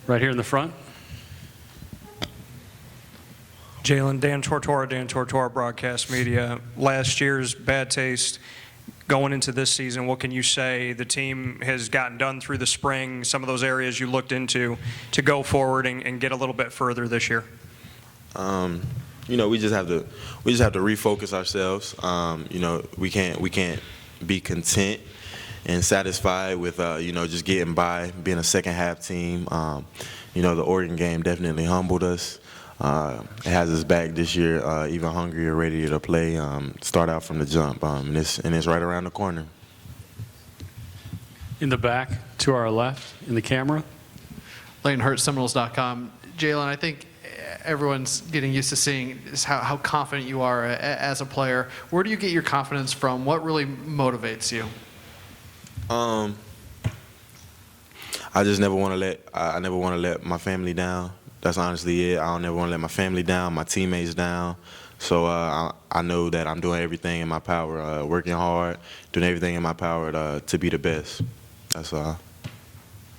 Right here in the front. Jalen, Dan Tortora, Broadcast Media. Last year's bad taste going into this season, what can you say the team has gotten done through the spring, some of those areas you looked into to go forward and get a little bit further this year? You know, we just have to refocus ourselves. You know, we can't be content and satisfied with you know, just getting by, being a second half team. You know, the Oregon game definitely humbled us. It has us back this year, even hungrier, ready to play. Start out from the jump, and it's right around the corner. In the back, to our left, in the camera. Leighton Hurt, Seminoles.com. Jalen, I think everyone's getting used to seeing is how confident you are as a player. Where do you get your confidence from? What really motivates you? I just never want to let my family down. That's honestly it. I don't ever want to let my family down, my teammates down. So I know that I'm doing everything in my power, working hard, doing everything in my power to be the best. That's all.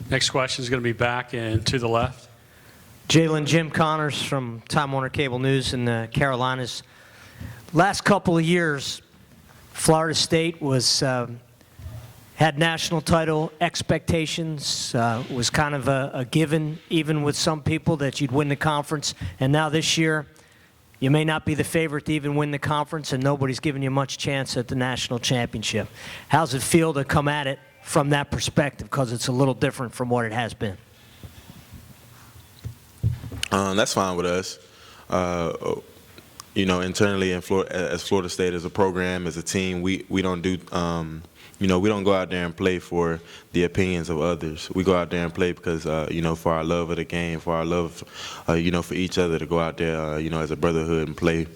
Next question is going to be back and to the left. Jalen, Jim Connors from Time Warner Cable News in the Carolinas. Last couple of years, Florida State was had national title expectations, was kind of a given, even with some people, that you'd win the conference. And now this year, you may not be the favorite to even win the conference, and nobody's giving you much chance at the national championship. How's it feel to come at it from that perspective, because it's a little different from what it has been? That's fine with us. You know, internally in Florida, as Florida State, as a program, as a team, we don't do. You know, we don't go out there and play for the opinions of others. We go out there and play because, you know, for our love of the game, for our love, you know, for each other, to go out there, you know, as a brotherhood and play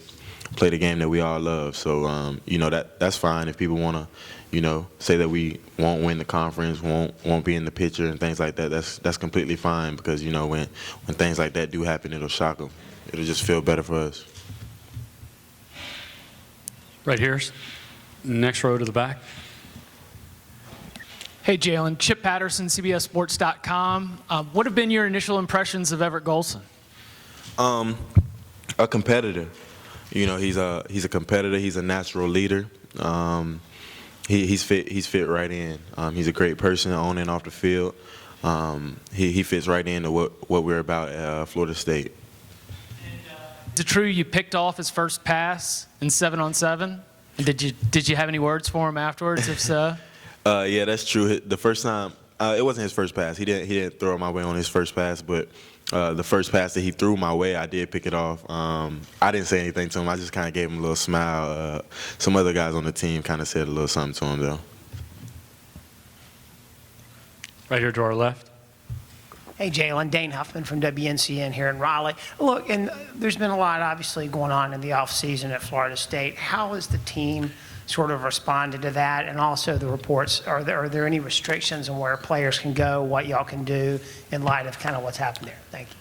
the game that we all love. So, you know, that's fine if people want to, you know, say that we won't win the conference, won't be in the picture and things like that. That's completely fine, because, you know, when things like that do happen, it'll shock them. It'll just feel better for us. Right here, next row to the back. Hey, Jalen. Chip Patterson, CBSSports.com. What have been your initial impressions of Everett Golson? A competitor. You know, he's a competitor. He's a natural leader. He's fit right in. He's a great person on and off the field. He fits right into what we're about at Florida State. Is it true you picked off his first pass in 7-on-7? Did you have any words for him afterwards, if so? Yeah, that's true. The first time, it wasn't his first pass. He didn't throw it my way on his first pass, but the first pass that he threw my way, I did pick it off. I didn't say anything to him. I just kind of gave him a little smile. Some other guys on the team kind of said a little something to him, though. Right here to our left. Hey, Jalen, Dane Huffman from WNCN here in Raleigh. Look, and there's been a lot obviously going on in the offseason at Florida State. How has the team sort of responded to that? And also the reports, are there any restrictions on where players can go, what y'all can do in light of kind of what's happened there? Thank you.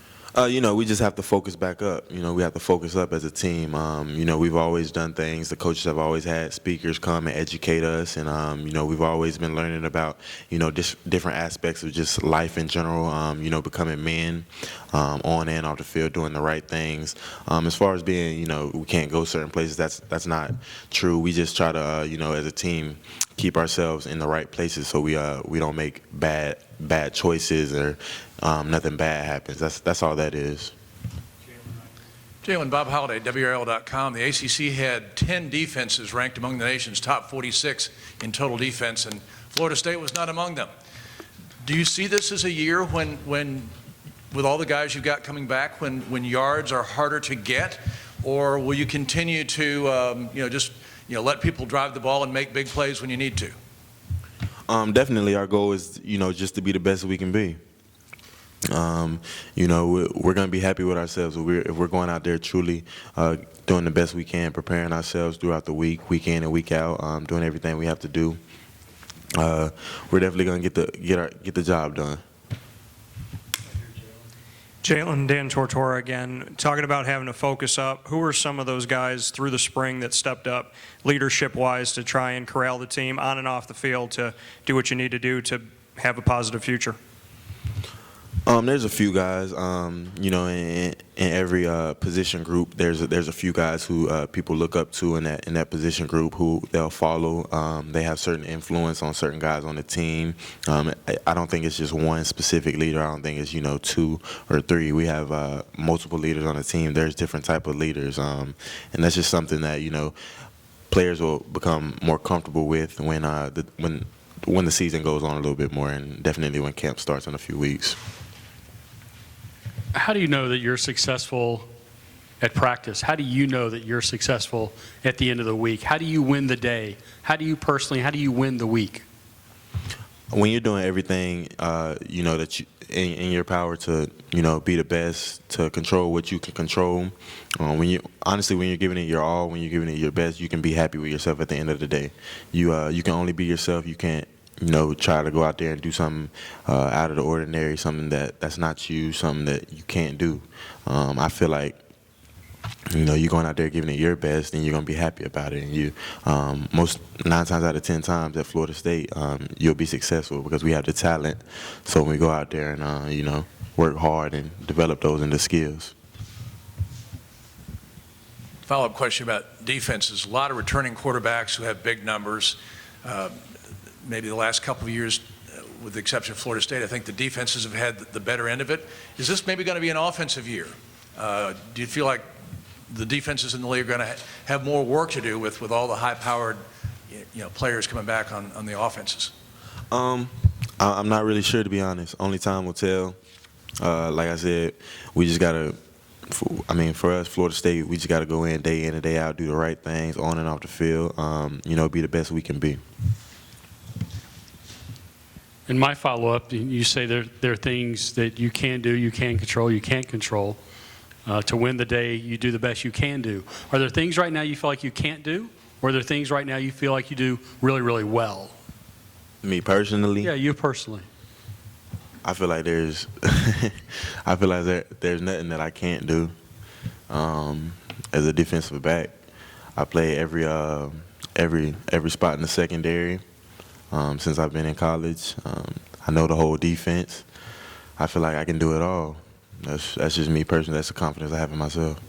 You know, we just have to focus back up. You know, we have to focus up as a team. You know, we've always done things. The coaches have always had speakers come and educate us, and you know, we've always been learning about, you know, different aspects of just life in general. You know, becoming men, on and off the field, doing the right things. As far as being, you know, we can't go certain places, that's not true. We just try to, you know, as a team, keep ourselves in the right places so we don't make bad choices or nothing bad happens. That's all that is. Jalen, Bob Holliday, WRL.com. The ACC had 10 defenses ranked among the nation's top 46 in total defense, and Florida State was not among them. Do you see this as a year when with all the guys you've got coming back, when yards are harder to get, or will you continue to just let people drive the ball and make big plays when you need to? Definitely, our goal is, you know, just to be the best we can be. You know, we're going to be happy with ourselves if we're going out there truly doing the best we can, preparing ourselves throughout the week in and week out, doing everything we have to do. We're definitely going to get the job done. Jalen, Dan Tortora again, talking about having to focus up. Who are some of those guys through the spring that stepped up leadership-wise to try and corral the team on and off the field to do what you need to do to have a positive future? There's a few guys. You know, in every position group, there's a few guys who people look up to in that position group who they'll follow. They have certain influence on certain guys on the team. I don't think it's just one specific leader. I don't think it's 2 or 3. We have multiple leaders on the team. There's different type of leaders, and that's just something that players will become more comfortable with when the season goes on a little bit more, and definitely when camp starts in a few weeks. How do you know that you're successful at practice? How do you know that you're successful at the end of the week? How do you win the day? How do you win the week? When you're doing everything, that you in your power to, be the best, to control what you can control. When you're giving it your all, when you're giving it your best, you can be happy with yourself at the end of the day. You can only be yourself. You can't, try to go out there and do something out of the ordinary, something that's not you, something that you can't do. I feel like, you're going out there giving it your best, and you're going to be happy about it. And you, 9 times out of 10 times at Florida State, you'll be successful because we have the talent. So when we go out there and, work hard and develop those into skills. Follow-up question about defenses. A lot of returning quarterbacks who have big numbers. Maybe the last couple of years, with the exception of Florida State, I think the defenses have had the better end of it. Is this maybe going to be an offensive year? Do you feel like the defenses in the league are going to have more work to do with all the high-powered players coming back on the offenses? I'm not really sure, to be honest. Only time will tell. Like I said, we just got to, for us, Florida State, we just got to go in and day out, do the right things on and off the field, be the best we can be. In my follow-up, you say there are things that you can do, you can control, you can't control. To win the day, you do the best you can do. Are there things right now you feel like you can't do? Or are there things right now you feel like you do really, really well? Me personally? Yeah, you personally. I feel like there's there's nothing that I can't do. As a defensive back, I play every spot in the secondary. Since I've been in college, I know the whole defense. I feel like I can do it all. That's just me personally. That's the confidence I have in myself.